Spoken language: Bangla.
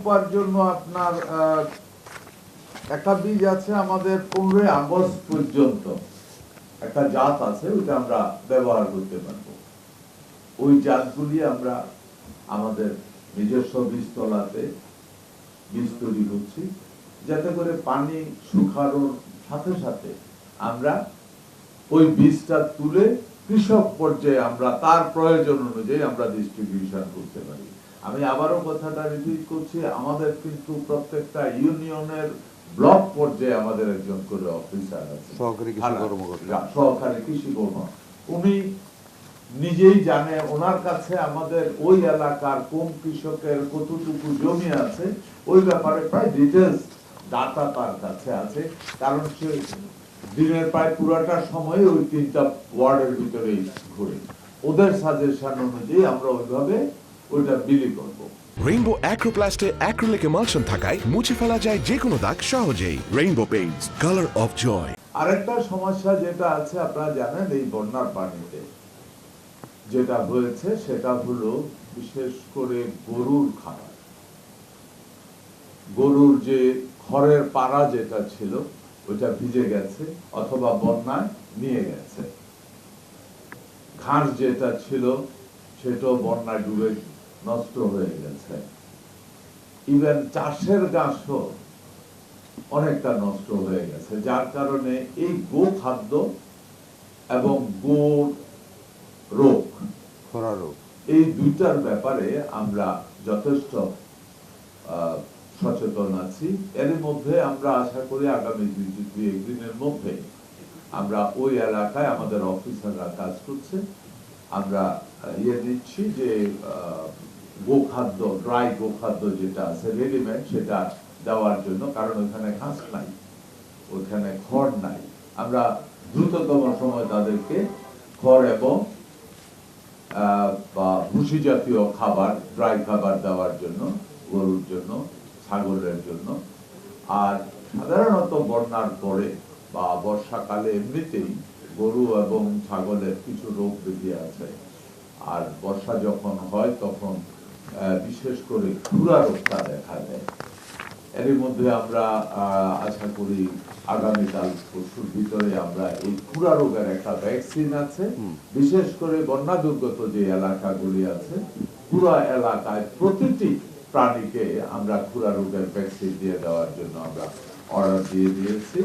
পুপার জন্য আপনার একটা বীজ আছে আমাদের 15 আগস্ট পর্যন্ত একটা জাত আছে, ওইটা আমরা ব্যবহার করতে পারবো। ওই জাতগুলি আমরা আমাদের নিজস্ব বীজতলাতে বীজ তৈরি করছি, যাতে করে পানি শুকানোর সাথে সাথে আমরা ওই বীজটা তুলে কৃষক পর্যায়ে আমরা তার প্রয়োজন অনুযায়ী আমরা ডিস্ট্রিবিউশন করতে পারি। আমি আবারও কথাটা রিপিট করছি, আমাদের কিন্তু প্রত্যেকটা ইউনিয়নের ব্লক পর্যায়ে আমাদের একজন করে অফিসার আছে, সহকারী কৃষি কর্মকর্তা। উনি নিজেই জানে ওনার কাছে আমাদের ওই এলাকার কোন কৃষকের কতটুকু জমি আছে ওই ব্যাপারে প্রায় ডিটেলস ডাটা তার কাছে আছে, কারণ সে দিনের প্রায় পুরোটা সময় ওই 3টা ওয়ার্ডের ভিতরেই ঘুরে। ওদের সাজেশন অনুযায়ী আমরা ওইভাবে ওইটা বিলি করবো। রেইনবো অ্যাক্রোপ্লাস্টে অ্যাক্রিলিক এমালশন থাকায় মুছে ফেলা যায় যে কোনো দাগ সহজেই। Rainbow paints, colour of joy. আরেকটা সমস্যা যেটা আছে আপনারা জানেন, এই বন্যার পানিতে যেটা হয়েছে সেটা হলো বিশেষ করে গরুর খাবার। গরুর যে খড়ের পাড়া যেটা ছিল ওইটা ভিজে গেছে অথবা বন্যায় নিয়ে গেছে। ঘাস যেটা ছিল সেটাও বন্যায় ডুবে নষ্ট হয়ে গেছে। ইভেন চাষের ঘাসও অনেকটা নষ্ট হয়ে গেছে, যার কারণে এই গো খাদ্য এবং গোর রোগ, খরা রোগ, এই দুইটার ব্যাপারে আমরা যথেষ্ট সচেতন আছি। এর মধ্যে আমরা আশা করি আগামী 2-3 দিনের মধ্যে আমরা ওই এলাকায় আমাদের অফিসাররা কাজ করছে। আমরা দিচ্ছি যে গোখাদ্য, ড্রাই গোখাদ্য যেটা আছে রেডিমেড, সেটা দেওয়ার জন্য, কারণ ওখানে ঘাস নাই, ওখানে খড় নাই। আমরা দ্রুততম সময় তাদেরকে খড় এবং বা ভুসি জাতীয় খাবার, ড্রাই খাবার দেওয়ার জন্য, গরুর জন্য, ছাগলের জন্য। আর সাধারণত বন্যার পরে বা বর্ষাকালে এমনিতেই গরু এবং ছাগলের কিছু রোগ ব্যাধি আছে, আর বর্ষা যখন হয় তখন বিশেষ করে খুরা রোগটা দেখা দেয়। এর মধ্যে আমরা আশা করি আগামীকাল পরশুর ভিতরে আমরা এই খুরা রোগের একটা ভ্যাকসিন আছে, বিশেষ করে বন্যা দুর্গত যে এলাকাগুলি আছে পুরো এলাকায় প্রতিটি প্রাণীকে আমরা খুরা রোগের ভ্যাকসিন দিয়ে দেওয়ার জন্য আমরা অর্ডার দিয়ে দিয়েছি।